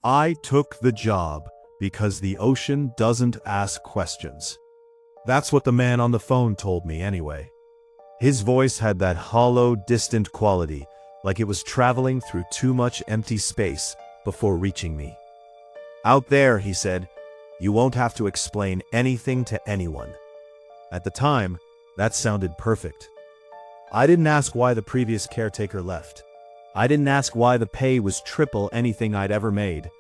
I took the job because the ocean doesn't ask questions. That's what the man on the phone told me anyway. His voice had that hollow, distant quality, like it was traveling through too much empty space before reaching me. Out there, he said, you won't have to explain anything to anyone. At the time, that sounded perfect. I didn't ask why the previous caretaker left. I didn't ask why the pay was triple anything I'd ever made.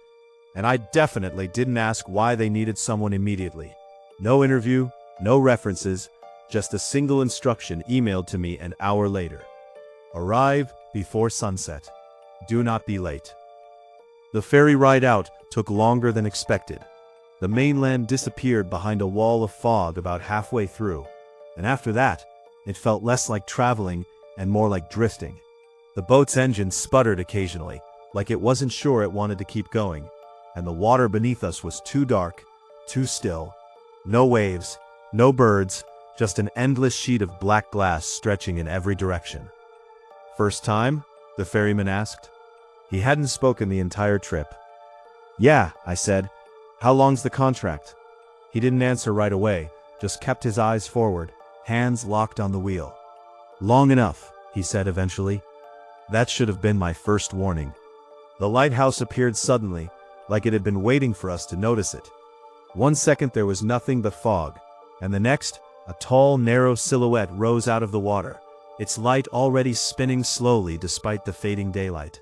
And I definitely didn't ask why they needed someone immediately. No interview, no references, just a single instruction emailed to me an hour later. Arrive before sunset. Do not be late. The ferry ride out took longer than expected. The mainland disappeared behind a wall of fog about halfway through, and after that, it felt less like traveling and more like drifting. The boat's engine sputtered occasionally, like it wasn't sure it wanted to keep going, and the water beneath us was too dark, too still. No waves, no birds, just an endless sheet of black glass stretching in every direction. First time? The ferryman asked. He hadn't spoken the entire trip. Yeah, I said. How long's the contract? He didn't answer right away, just kept his eyes forward, hands locked on the wheel. Long enough, he said eventually. That should have been my first warning. The lighthouse appeared suddenly, like it had been waiting for us to notice it. 1 second there was nothing but fog, and the next, a tall, narrow silhouette rose out of the water, its light already spinning slowly despite the fading daylight.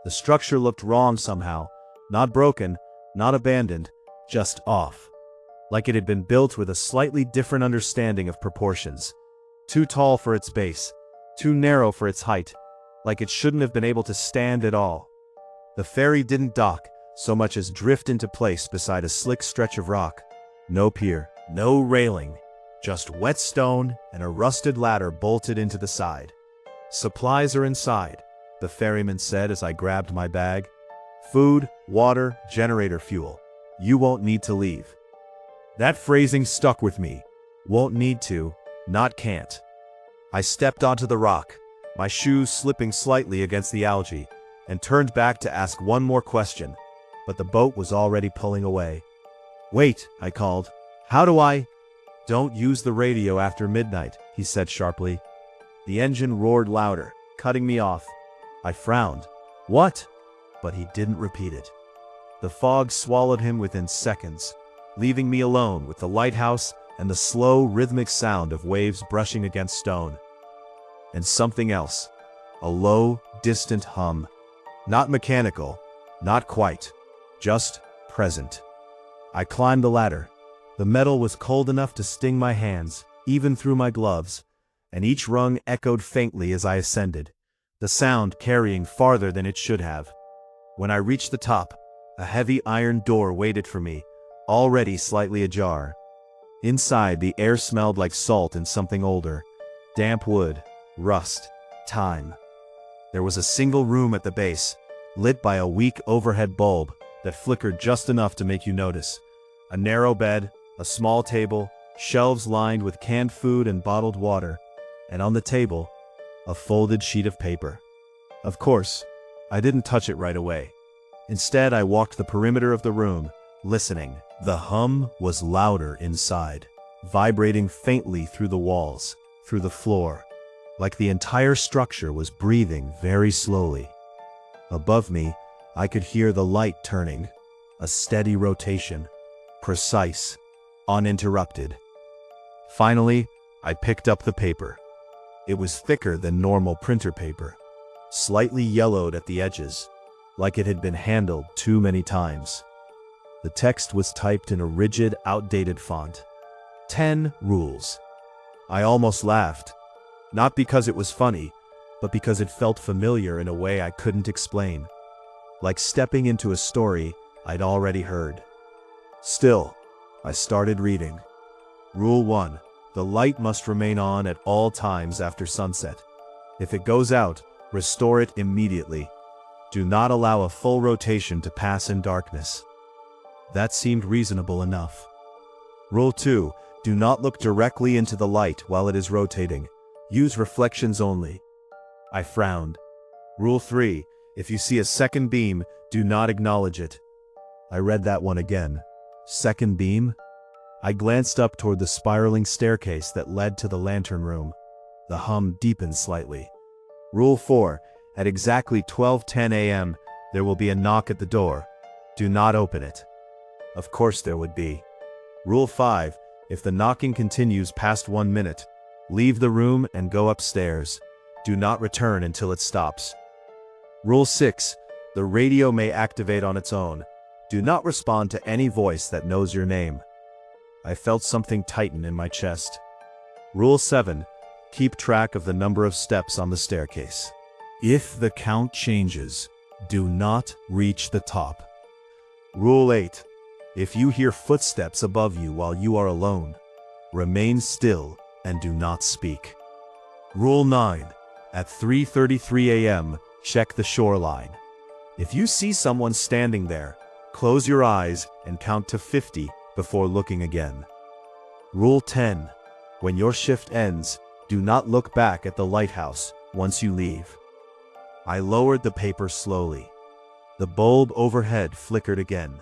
The structure looked wrong somehow, not broken, not abandoned, just off. Like it had been built with a slightly different understanding of proportions. Too tall for its base, too narrow for its height, like it shouldn't have been able to stand at all. The ferry didn't dock, so much as drift into place beside a slick stretch of rock. No pier, no railing, just wet stone and a rusted ladder bolted into the side. Supplies are inside, the ferryman said as I grabbed my bag. Food, water, generator fuel. You won't need to leave. That phrasing stuck with me. Won't need to, not can't. I stepped onto the rock, my shoes slipping slightly against the algae, and turned back to ask one more question, but the boat was already pulling away. Wait, I called. How do I? Don't use the radio after midnight, he said sharply. The engine roared louder, cutting me off. I frowned. What? But he didn't repeat it. The fog swallowed him within seconds, leaving me alone with the lighthouse and the slow, rhythmic sound of waves brushing against stone. And something else, a low, distant hum. Not mechanical, not quite, just present. I climbed the ladder. The metal was cold enough to sting my hands, even through my gloves, and each rung echoed faintly as I ascended, the sound carrying farther than it should have. When I reached the top, a heavy iron door waited for me, already slightly ajar. Inside, the air smelled like salt and something older, damp wood, rust, time. There was a single room at the base, lit by a weak overhead bulb that flickered just enough to make you notice. A narrow bed, a small table, shelves lined with canned food and bottled water, and on the table, a folded sheet of paper. Of course, I didn't touch it right away. Instead, I walked the perimeter of the room, listening. The hum was louder inside, vibrating faintly through the walls, through the floor, like the entire structure was breathing very slowly. Above me, I could hear the light turning, a steady rotation, precise, uninterrupted. Finally, I picked up the paper. It was thicker than normal printer paper, slightly yellowed at the edges, like it had been handled too many times. The text was typed in a rigid, outdated font. 10 rules. I almost laughed, not because it was funny, but because it felt familiar in a way I couldn't explain, like stepping into a story I'd already heard. Still, I started reading. Rule 1. The light must remain on at all times after sunset. If it goes out, restore it immediately. Do not allow a full rotation to pass in darkness. That seemed reasonable enough. Rule 2. Do not look directly into the light while it is rotating. Use reflections only. I frowned. Rule 3. If you see a second beam, do not acknowledge it. I read that one again. Second beam? I glanced up toward the spiraling staircase that led to the lantern room. The hum deepened slightly. Rule 4. At exactly 12:10 a.m., there will be a knock at the door. Do not open it. Of course there would be. Rule 5. If the knocking continues past 1 minute, leave the room and go upstairs. Do not return until it stops. Rule 6. The radio may activate on its own. Do not respond to any voice that knows your name. I felt something tighten in my chest. Rule 7. Keep track of the number of steps on the staircase. If the count changes, do not reach the top. Rule 8. If you hear footsteps above you while you are alone, remain still and do not speak. Rule 9. At 3:33 a.m., check the shoreline. If you see someone standing there, close your eyes and count to 50 before looking again. Rule 10. When your shift ends, do not look back at the lighthouse once you leave. I lowered the paper slowly. The bulb overhead flickered again,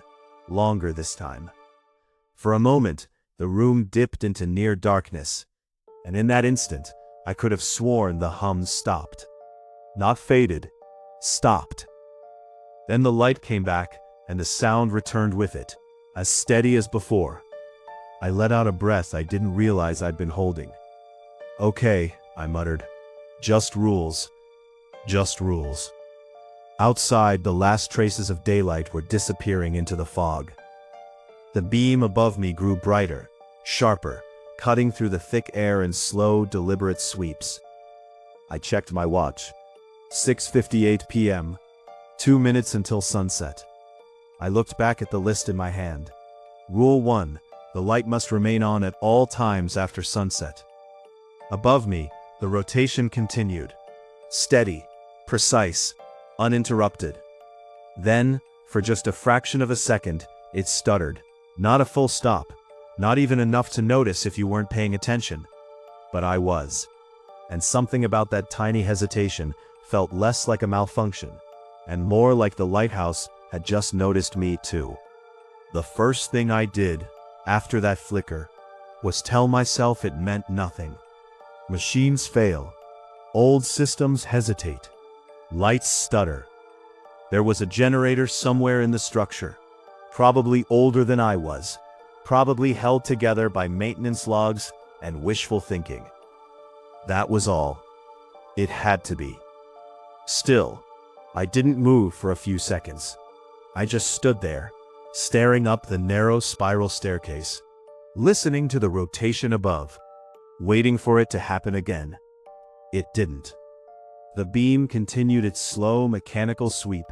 longer this time. For a moment, the room dipped into near darkness, and in that instant, I could have sworn the hum stopped. Not faded, stopped. Then the light came back, and the sound returned with it, as steady as before. I let out a breath I didn't realize I'd been holding. Okay, I muttered. Just rules. Just rules. Outside, the last traces of daylight were disappearing into the fog. The beam above me grew brighter, sharper, cutting through the thick air in slow, deliberate sweeps. I checked my watch. 6:58 p.m. 2 minutes until sunset. I looked back at the list in my hand. Rule 1. The light must remain on at all times after sunset. Above me, the rotation continued. Steady, precise, uninterrupted. Then, for just a fraction of a second, it stuttered. Not a full stop, not even enough to notice if you weren't paying attention. But I was. And something about that tiny hesitation felt less like a malfunction, and more like the lighthouse had just noticed me too. The first thing I did, after that flicker, was tell myself it meant nothing. Machines fail. Old systems hesitate. Lights stutter. There was a generator somewhere in the structure, probably older than I was, probably held together by maintenance logs and wishful thinking. That was all. It had to be. Still, I didn't move for a few seconds. I just stood there, staring up the narrow spiral staircase, listening to the rotation above, waiting for it to happen again. It didn't. The beam continued its slow mechanical sweep,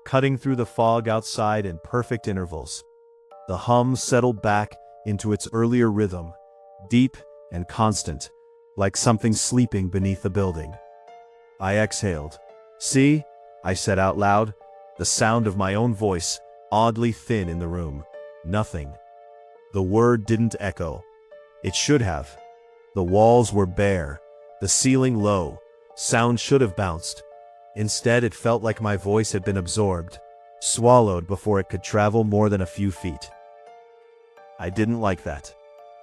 cutting through the fog outside in perfect intervals. The hum settled back into its earlier rhythm, deep and constant, like something sleeping beneath the building. I exhaled. See, I said out loud, the sound of my own voice, oddly thin in the room. Nothing. The word didn't echo. It should have. The walls were bare, the ceiling low. Sound should have bounced. Instead, it felt like my voice had been absorbed, swallowed before it could travel more than a few feet. I didn't like that.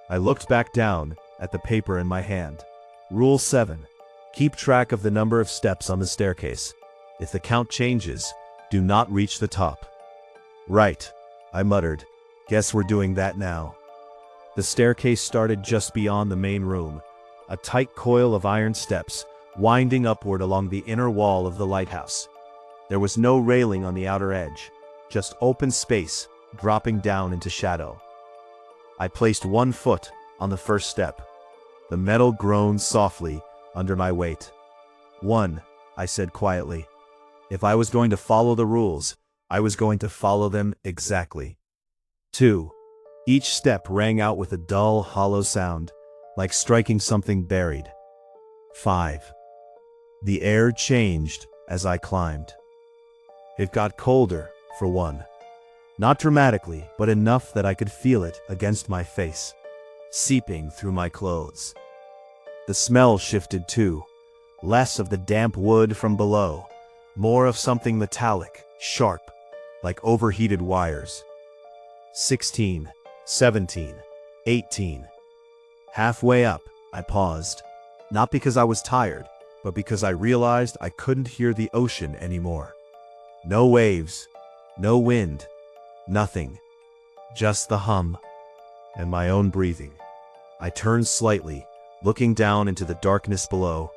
I looked back down at the paper in my hand. Rule 7. Keep track of the number of steps on the staircase. If the count changes, do not reach the top. Right, I muttered. Guess we're doing that now. The staircase started just beyond the main room, a tight coil of iron steps winding upward along the inner wall of the lighthouse. There was no railing on the outer edge, just open space dropping down into shadow. I placed one foot on the first step. The metal groaned softly under my weight. 1, I said quietly. If I was going to follow the rules, I was going to follow them exactly. 2. Each step rang out with a dull, hollow sound, like striking something buried. 5. The air changed as I climbed. It got colder, for one. Not dramatically, but enough that I could feel it against my face, seeping through my clothes. The smell shifted too, less of the damp wood from below, more of something metallic, sharp, like overheated wires. 16, 17, 18. Halfway up, I paused. Not because I was tired, but because I realized I couldn't hear the ocean anymore. No waves, no wind, nothing. Just the hum and my own breathing. I turned slightly, looking down into the darkness below.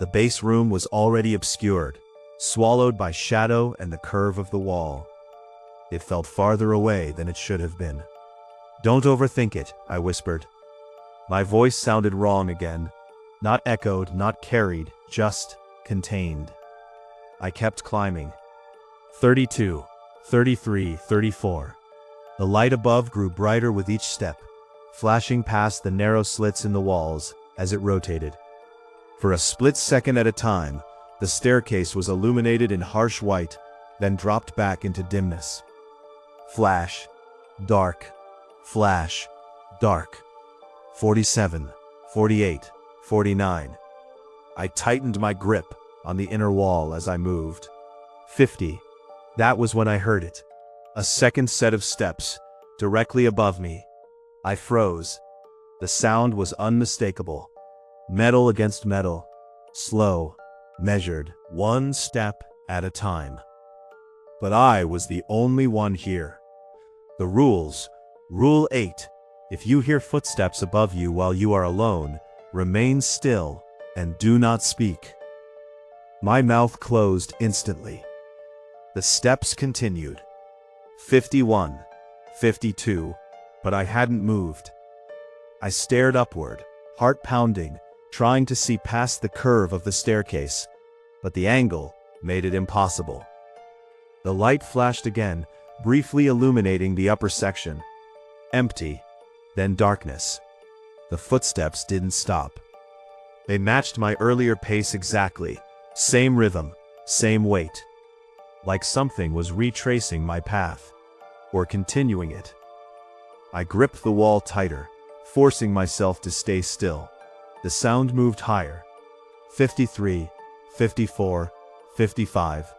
The base room was already obscured, swallowed by shadow and the curve of the wall. It felt farther away than it should have been. "Don't overthink it," I whispered. My voice sounded wrong again. Not echoed, not carried, just contained. I kept climbing. 32, 33, 34. The light above grew brighter with each step, flashing past the narrow slits in the walls as it rotated. For a split second at a time, the staircase was illuminated in harsh white, then dropped back into dimness. Flash, dark, flash, dark. 47, 48, 49. I tightened my grip on the inner wall as I moved. 50. That was when I heard it. A second set of steps, directly above me. I froze. The sound was unmistakable. Metal against metal. Slow, measured, one step at a time. But I was the only one here. The rules. Rule 8. If you hear footsteps above you while you are alone, remain still and do not speak. My mouth closed instantly. The steps continued. 51, 52, but I hadn't moved. I stared upward, heart pounding, trying to see past the curve of the staircase, but the angle made it impossible. The light flashed again, briefly illuminating the upper section. Empty, then darkness. The footsteps didn't stop. They matched my earlier pace exactly, same rhythm, same weight. Like something was retracing my path, or continuing it. I gripped the wall tighter, forcing myself to stay still. The sound moved higher. 53, 54, 55.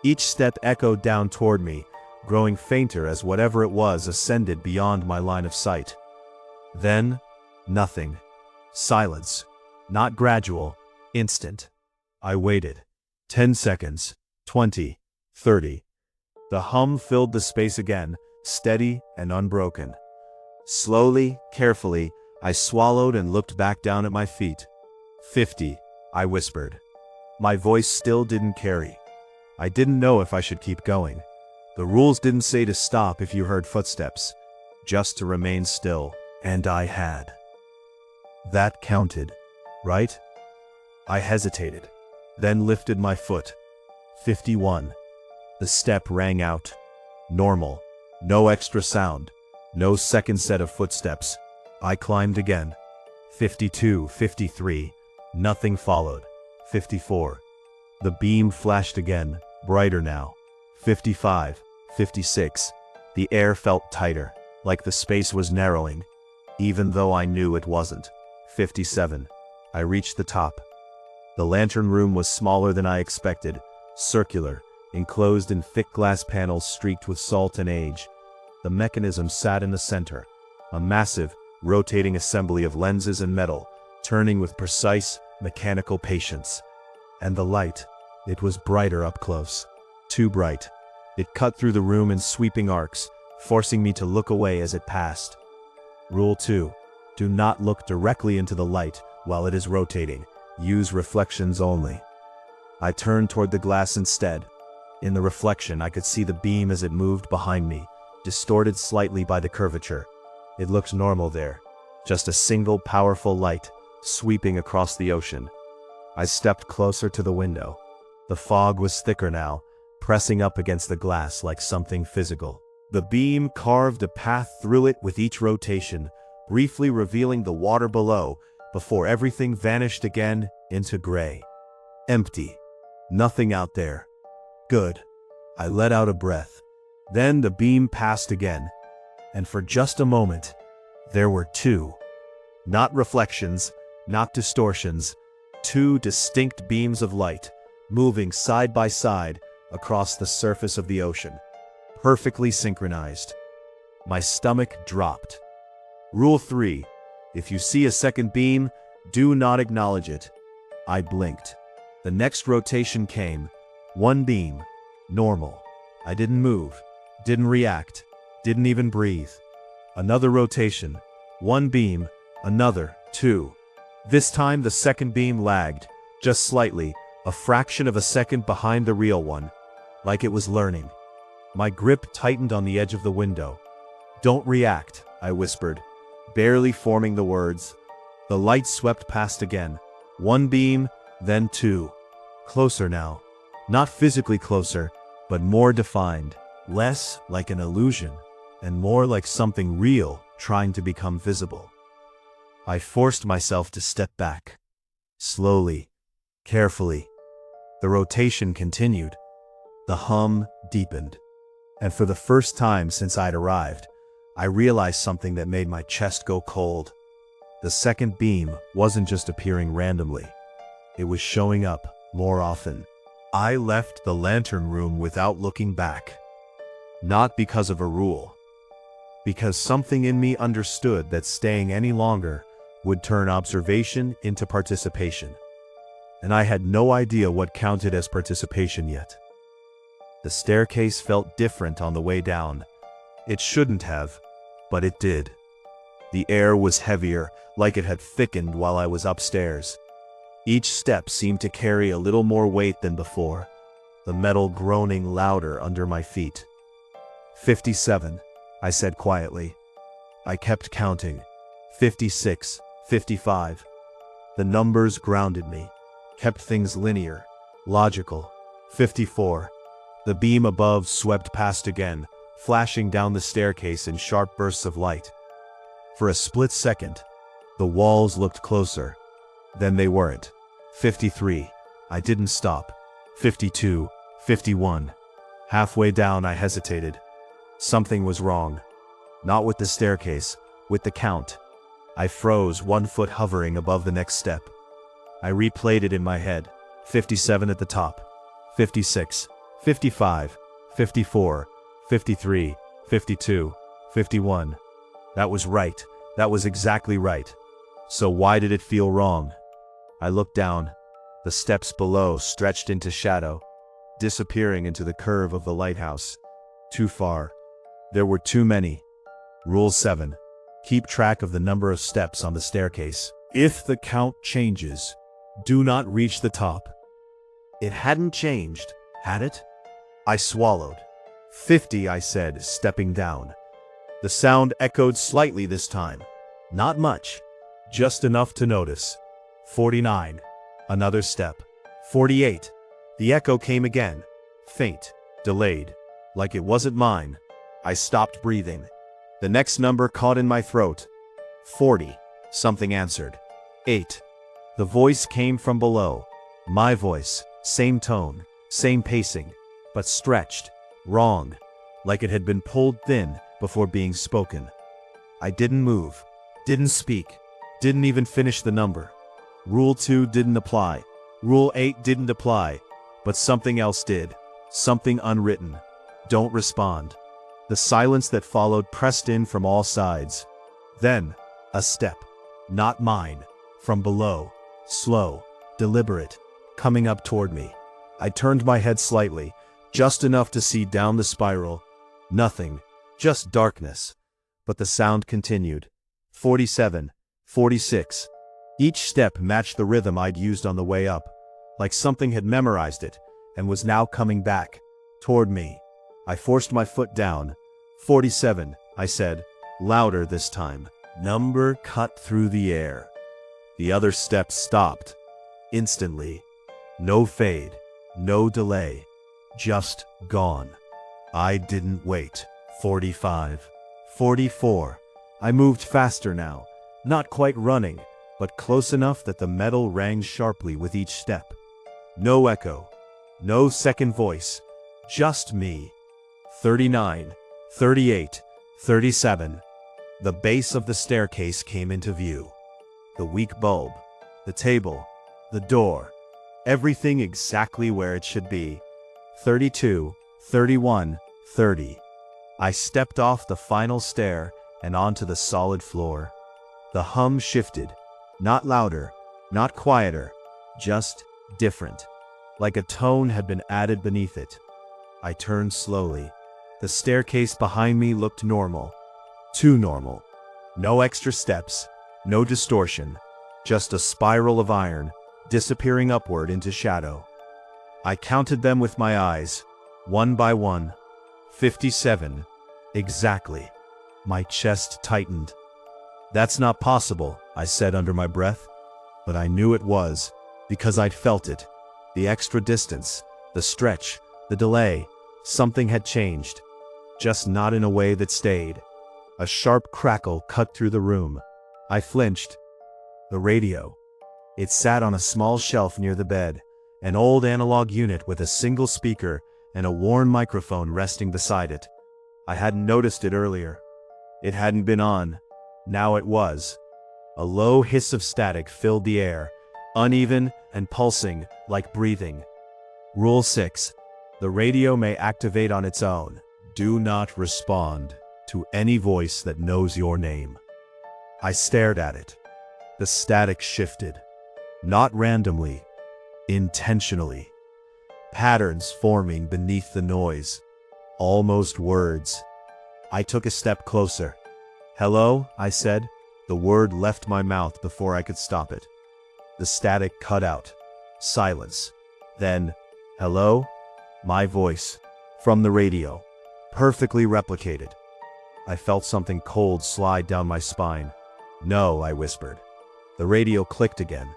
Each step echoed down toward me, growing fainter as whatever it was ascended beyond my line of sight. Then, nothing. Silence. Not gradual, instant. I waited. 10 seconds, 20, 30. The hum filled the space again, steady and unbroken. Slowly, carefully, I swallowed and looked back down at my feet. 50, I whispered. My voice still didn't carry. I didn't know if I should keep going. The rules didn't say to stop if you heard footsteps, just to remain still, and I had. That counted, right? I hesitated, then lifted my foot. 51. The step rang out. Normal. No extra sound. No second set of footsteps. I climbed again. 52, 53. Nothing followed. 54. The beam flashed again, brighter now. 55, 56. The air felt tighter, like the space was narrowing, even though I knew it wasn't. 57. I reached the top. The lantern room was smaller than I expected, circular, enclosed in thick glass panels streaked with salt and age. The mechanism sat in the center, a massive, rotating assembly of lenses and metal, turning with precise, mechanical patience. And the light, it was brighter up close. Too bright. It cut through the room in sweeping arcs, forcing me to look away as it passed. Rule 2. Do not look directly into the light while it is rotating. Use reflections only. I turned toward the glass instead. In the reflection, I could see the beam as it moved behind me, distorted slightly by the curvature. It looked normal there, just a single powerful light sweeping across the ocean. I stepped closer to the window. The fog was thicker now, pressing up against the glass like something physical. The beam carved a path through it with each rotation, briefly revealing the water below, before everything vanished again into gray. Empty. Nothing out there. Good. I let out a breath. Then the beam passed again, and for just a moment, there were two. Not reflections, not distortions, two distinct beams of light, moving side by side across the surface of the ocean. perfectly synchronized. My stomach dropped. Rule 3. If you see a second beam, do not acknowledge it. I blinked. The next rotation came. One beam. Normal. I didn't move. Didn't react. Didn't even breathe. Another rotation. One beam. Another. Two. This time the second beam lagged, just slightly, a fraction of a second behind the real one, like it was learning. My grip tightened on the edge of the window. "Don't react," I whispered, barely forming the words. The light swept past again. One beam, then two. Closer now. Not physically closer, but more defined. Less like an illusion, and more like something real trying to become visible. I forced myself to step back. Slowly, carefully. The rotation continued. The hum deepened. And for the first time since I'd arrived, I realized something that made my chest go cold. The second beam wasn't just appearing randomly. It was showing up more often. I left the lantern room without looking back. Not because of a rule. Because something in me understood that staying any longer would turn observation into participation. And I had no idea what counted as participation yet. The staircase felt different on the way down. It shouldn't have, but it did. The air was heavier, like it had thickened while I was upstairs. Each step seemed to carry a little more weight than before, the metal groaning louder under my feet. 57, I said quietly. I kept counting. 56, 55. The numbers grounded me, kept things linear, logical. 54. The beam above swept past again, flashing down the staircase in sharp bursts of light. For a split second, the walls looked closer. Then they weren't. 53. I didn't stop. 52. 51. Halfway down, I hesitated. Something was wrong. Not with the staircase, with the count. I froze, 1 foot hovering above the next step. I replayed it in my head. 57 at the top. 56. 55. 54. 53. 52. 51. That was right. That was exactly right. So why did it feel wrong? I looked down. The steps below stretched into shadow, disappearing into the curve of the lighthouse. Too far. There were too many. Rule 7. Keep track of the number of steps on the staircase. If the count changes, do not reach the top. It hadn't changed, had it? I swallowed. 50, I said, stepping down. The sound echoed slightly this time. Not much. Just enough to notice. 49. Another step. 48. The echo came again. Faint. Delayed. Like it wasn't mine. I stopped breathing. The next number caught in my throat. 40. Something answered. 8. The voice came from below. My voice. Same tone. Same pacing. But stretched. Wrong. Like it had been pulled thin before being spoken. I didn't move. Didn't speak. Didn't even finish the number. Rule 2 didn't apply. Rule 8 didn't apply. But something else did. Something unwritten. Don't respond. The silence that followed pressed in from all sides. Then, a step. Not mine. From below. Slow. Deliberate. Coming up toward me. I turned my head slightly, just enough to see down the spiral. Nothing. Just darkness. But the sound continued. 47. 46. Each step matched the rhythm I'd used on the way up, like something had memorized it and was now coming back, toward me. I forced my foot down. 47, I said, louder this time. Number cut through the air. The other steps stopped. Instantly. No fade. No delay. Just gone. I didn't wait. 45. 44. I moved faster now, not quite running, but close enough that the metal rang sharply with each step. No echo. No second voice. Just me. 39. 38. 37. The base of the staircase came into view. The weak bulb. The table. The door. Everything exactly where it should be. 32. 31. 30. I stepped off the final stair and onto the solid floor. The hum shifted. Not louder, not quieter, just different. Like a tone had been added beneath it. I turned slowly. The staircase behind me looked normal. Too normal. No extra steps, no distortion, just a spiral of iron, disappearing upward into shadow. I counted them with my eyes, one by one. 57. Exactly. My chest tightened. "That's not possible," I said under my breath. But I knew it was, because I'd felt it. The extra distance, the stretch, the delay. Something had changed. Just not in a way that stayed. A sharp crackle cut through the room. I flinched. The radio. It sat on a small shelf near the bed, an old analog unit with a single speaker and a worn microphone resting beside it. I hadn't noticed it earlier. It hadn't been on. Now it was. A low hiss of static filled the air, uneven and pulsing like breathing. Rule 6. The radio may activate on its own. Do not respond to any voice that knows your name. I stared at it. The static shifted. Not randomly, intentionally. Patterns forming beneath the noise. Almost words. I took a step closer. "Hello," I said. The word left my mouth before I could stop it. The static cut out. Silence. Then, "Hello?" My voice. From the radio. Perfectly replicated. I felt something cold slide down my spine. "No," I whispered. The radio clicked again.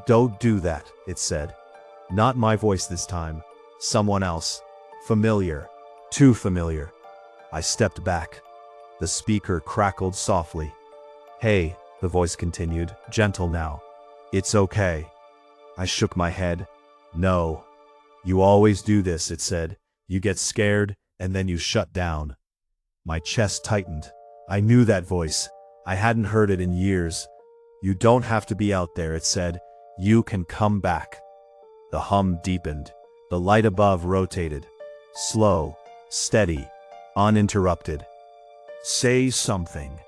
"Don't do that," it said. Not my voice this time. Someone else. Familiar. Too familiar. I stepped back. The speaker crackled softly. "Hey," the voice continued, gentle now. "It's okay." I shook my head. "No. You always do this," it said. "You get scared, and then you shut down." My chest tightened. I knew that voice. I hadn't heard it in years. "You don't have to be out there," it said. "You can come back." The hum deepened. The light above rotated. Slow, steady, uninterrupted. "Say something."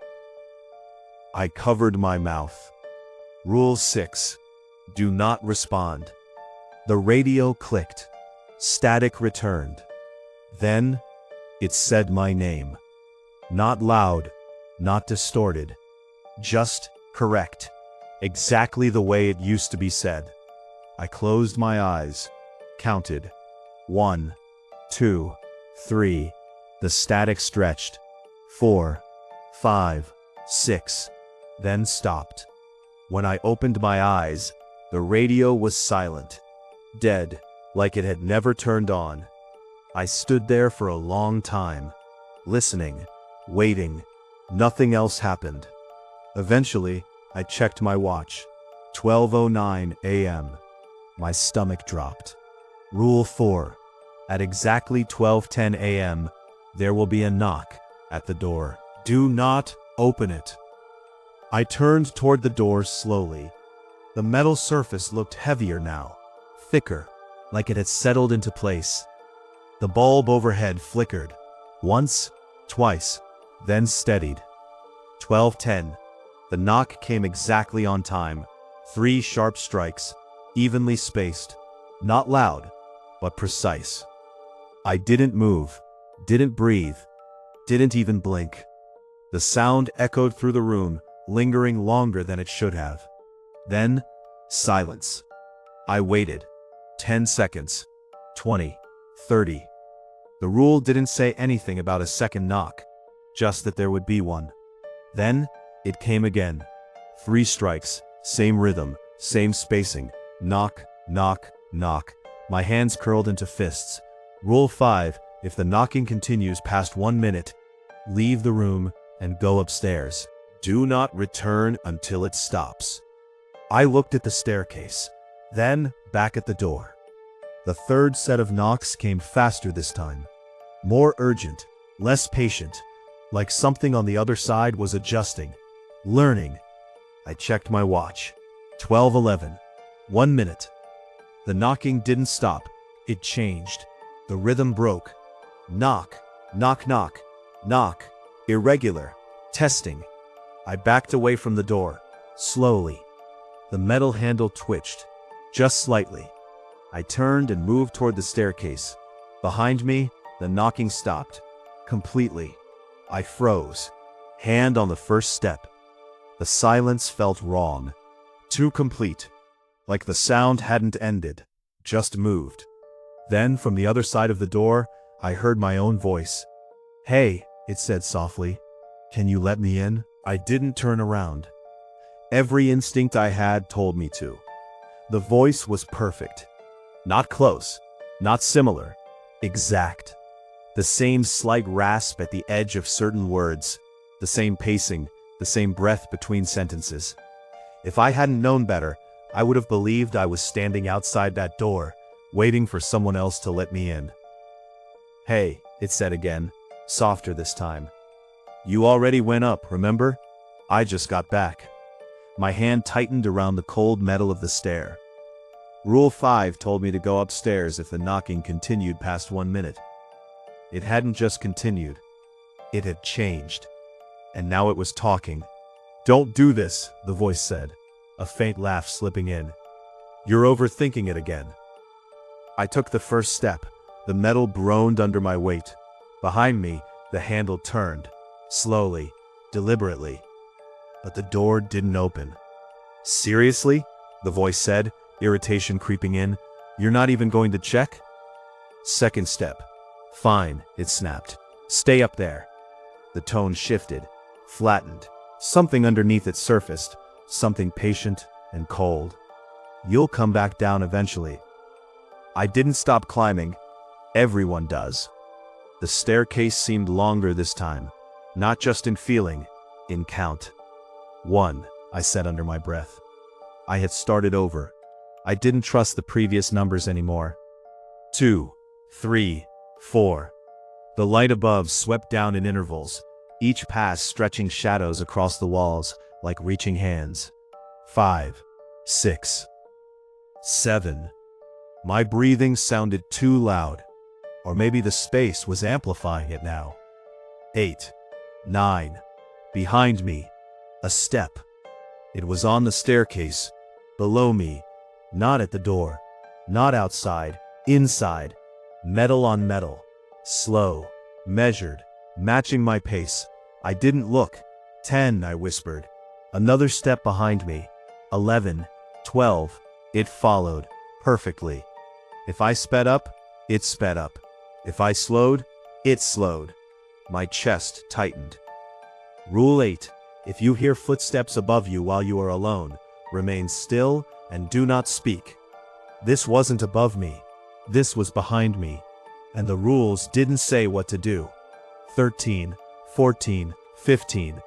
I covered my mouth. Rule 6. Do not respond. The radio clicked. Static returned. Then, it said my name. Not loud, not distorted. Just correct. Exactly the way it used to be said. I closed my eyes. Counted. 1, 2, 3. The static stretched. 4, 5, 6. Then stopped. When I opened my eyes, the radio was silent. Dead, like it had never turned on. I stood there for a long time, listening, waiting. Nothing else happened. Eventually, I checked my watch. 12:09 a.m. My stomach dropped. Rule 4. At exactly 12:10 a.m., there will be a knock at the door. Do not open it. I turned toward the door slowly. The metal surface looked heavier now, thicker, like it had settled into place. The bulb overhead flickered. Once, twice, then steadied. 12:10. The knock came exactly on time. 3 sharp strikes, evenly spaced. Not loud, but precise. I didn't move, didn't breathe, didn't even blink. The sound echoed through the room, lingering longer than it should have. Then, silence. I waited. 10 seconds. 20. 30. The rule didn't say anything about a second knock, just that there would be one. Then, it came again. 3 strikes, same rhythm, same spacing. Knock, knock, knock. My hands curled into fists. Rule 5, if the knocking continues past 1 minute, leave the room and go upstairs. Do not return until it stops. I looked at the staircase, then back at the door. The third set of knocks came faster this time. More urgent, less patient, like something on the other side was adjusting, learning. I checked my watch. 12:11. 1 minute. The knocking didn't stop. It changed. The rhythm broke. Knock, knock, knock. Knock. Irregular. Testing. I backed away from the door. Slowly. The metal handle twitched. Just slightly. I turned and moved toward the staircase. Behind me, the knocking stopped. Completely. I froze. Hand on the first step. The silence felt wrong. Too complete. Like the sound hadn't ended. Just moved. Then, from the other side of the door, I heard my own voice. "Hey," it said softly. "Can you let me in?" I didn't turn around. Every instinct I had told me to. The voice was perfect. Not close. Not similar. Exact. The same slight rasp at the edge of certain words. The same pacing. The same breath between sentences. If I hadn't known better, I would have believed I was standing outside that door, waiting for someone else to let me in. "Hey," it said again, softer this time. "You already went up, remember? I just got back." My hand tightened around the cold metal of the stair. Rule 5 told me to go upstairs if the knocking continued past 1 minute. It hadn't just continued. It had changed. And now it was talking. "Don't do this," the voice said, a faint laugh slipping in. "You're overthinking it again." I took the first step. The metal groaned under my weight. Behind me, the handle turned. Slowly, deliberately. But the door didn't open. "Seriously?" the voice said, irritation creeping in. "You're not even going to check?" Second step. "Fine," it snapped. "Stay up there." The tone shifted, flattened. Something underneath it surfaced, something patient and cold. "You'll come back down eventually." I didn't stop climbing. Everyone does. The staircase seemed longer this time, not just in feeling, in count. 1, I said under my breath. I had started over. I didn't trust the previous numbers anymore. 2, 3, 4. The light above swept down in intervals, each pass stretching shadows across the walls like reaching hands. 5, 6, 7. My breathing sounded too loud, or maybe the space was amplifying it now. 8, 9. Behind me, a step. It was on the staircase, below me, not at the door, not outside, inside, metal on metal, slow, measured, matching my pace. I didn't look. 10, I whispered. Another step behind me. 11, 12. It followed, perfectly. If I sped up, it sped up. If I slowed, it slowed. My chest tightened. Rule 8. If you hear footsteps above you while you are alone, remain still and do not speak. This wasn't above me. This was behind me. And the rules didn't say what to do. 13, 14, 15.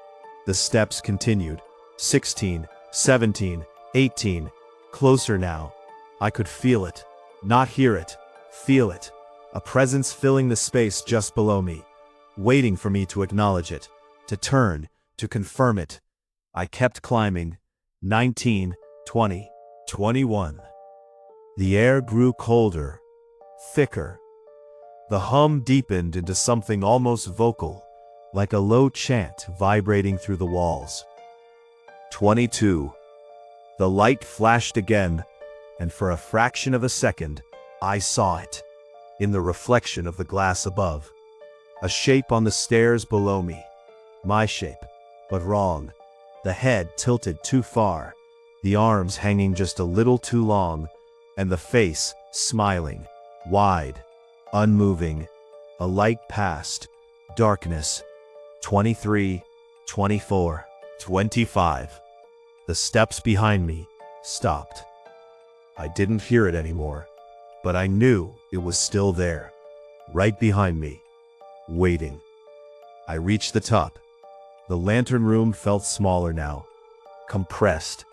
The steps continued. 16, 17, 18. Closer now. I could feel it. Not hear it. Feel it. A presence filling the space just below me, waiting for me to acknowledge it, to turn, to confirm it. I kept climbing. 19, 20, 21. The air grew colder, thicker. The hum deepened into something almost vocal, like a low chant vibrating through the walls. 22. The light flashed again, and for a fraction of a second, I saw it, in the reflection of the glass above. A shape on the stairs below me. My shape, but wrong. The head tilted too far, the arms hanging just a little too long, and the face smiling, wide, unmoving. A light passed. Darkness. 23, 24, 25. The steps behind me stopped. I didn't hear it anymore, but I knew it was still there, right behind me, waiting. I reached the top. The lantern room felt smaller now, compressed.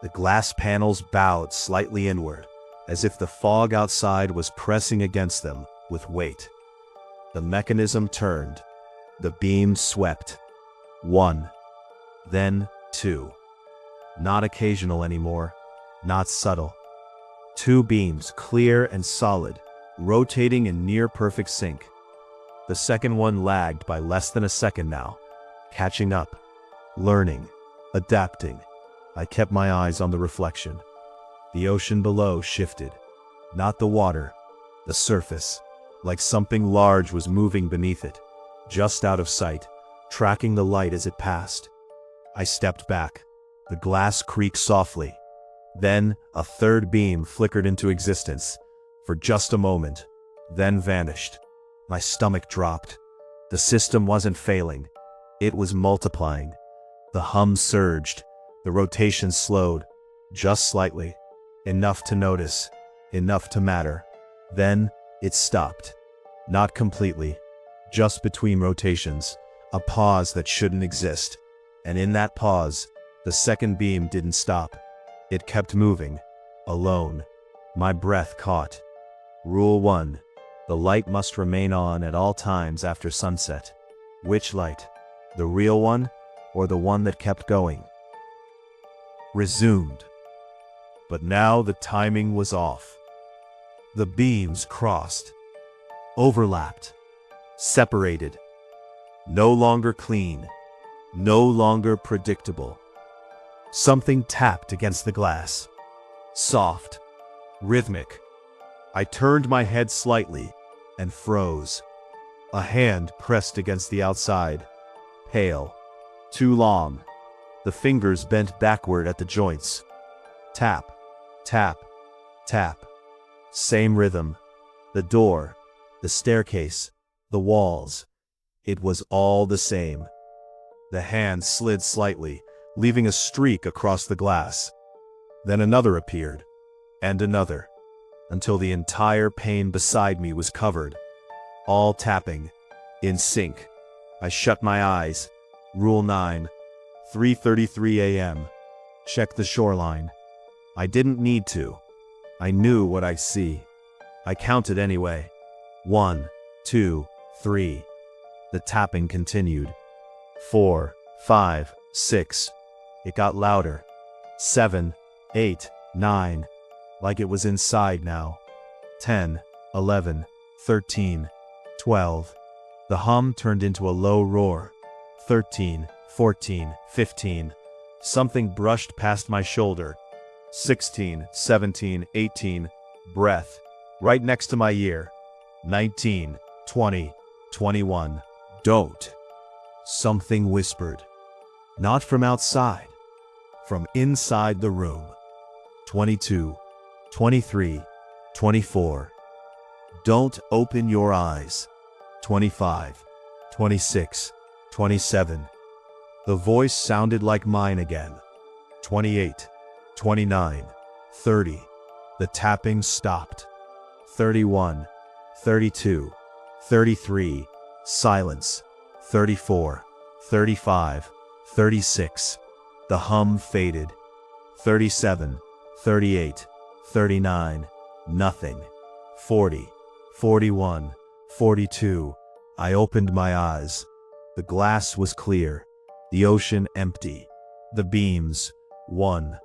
The glass panels bowed slightly inward, as if the fog outside was pressing against them with weight. The mechanism turned. The beam swept. 1, then 2. Not occasional anymore, not subtle. 2 beams, clear and solid, rotating in near-perfect sync. The second one lagged by less than a second now. Catching up, learning, adapting. I kept my eyes on the reflection. The ocean below shifted. Not the water, the surface, like something large was moving beneath it, just out of sight, tracking the light as it passed. I stepped back. The glass creaked softly. Then a third beam flickered into existence, for just a moment, then vanished. My stomach dropped. The system wasn't failing. It was multiplying. The hum surged. The rotation slowed, just slightly. Enough to notice, enough to matter. Then it stopped. Not completely, just between rotations, a pause that shouldn't exist. And in that pause, the second beam didn't stop. It kept moving, alone. My breath caught. Rule 1. The light must remain on at all times after sunset. Which light? The real one, or the one that kept going? Resumed. But now the timing was off. The beams crossed, overlapped, separated. No longer clean, no longer predictable. Something tapped against the glass. Soft, rhythmic. I turned my head slightly and froze. A hand pressed against the outside, pale, too long. The fingers bent backward at the joints. Tap, tap, tap. Same rhythm. The door, the staircase, the walls. It was all the same. The hand slid slightly, leaving a streak across the glass. Then another appeared, and another, until the entire pane beside me was covered, all tapping, in sync. I shut my eyes. Rule 9, 3:33 a.m. Check the shoreline. I didn't need to. I knew what I see. I counted anyway. 1, 2, 3. The tapping continued. 4, 5, 6. It got louder. 7, 8, 9. Like it was inside now. 10, 11, 13, 12. The hum turned into a low roar. 13, 14, 15. Something brushed past my shoulder. 16, 17, 18. Breath. Right next to my ear. 19, 20, 21. Don't. Something whispered. Not from outside. From inside the room. 22, 23, 24. Don't open your eyes. 25, 26, 27. The voice sounded like mine again. 28, 29, 30. The tapping stopped. 31, 32, 33. Silence. 34, 35, 36. The hum faded. 37, 38, 39. Nothing. 40, 41, 42. I opened my eyes. The glass was clear. The ocean empty. The beams, one,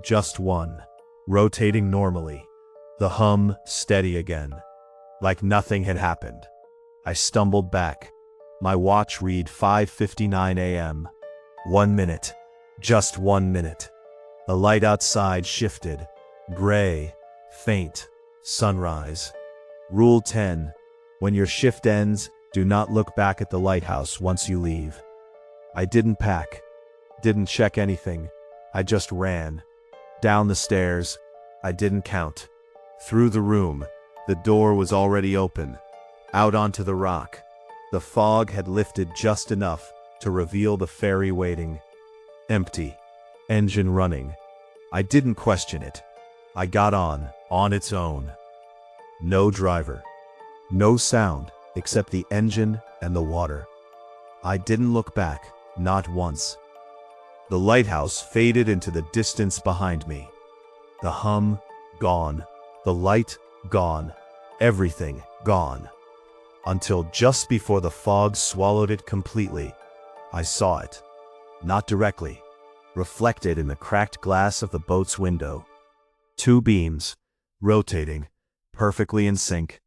just one, rotating normally. The hum steady again, like nothing had happened. I stumbled back. My watch read 5:59 a.m. 1 minute, just 1 minute. The light outside shifted, gray, faint, sunrise. Rule 10. When your shift ends, do not look back at the lighthouse once you leave. I didn't pack, didn't check anything. I just ran. Down the stairs. I didn't count. Through the room. The door was already open. Out onto the rock. The fog had lifted just enough to reveal the ferry waiting. Empty. Engine running. I didn't question it. I got on its own. No driver. No sound except the engine and the water. I didn't look back, not once. The lighthouse faded into the distance behind me. The hum, gone. The light, gone. Everything, gone. Until just before the fog swallowed it completely, I saw it. Not directly. Reflected in the cracked glass of the boat's window. Two beams, rotating, perfectly in sync.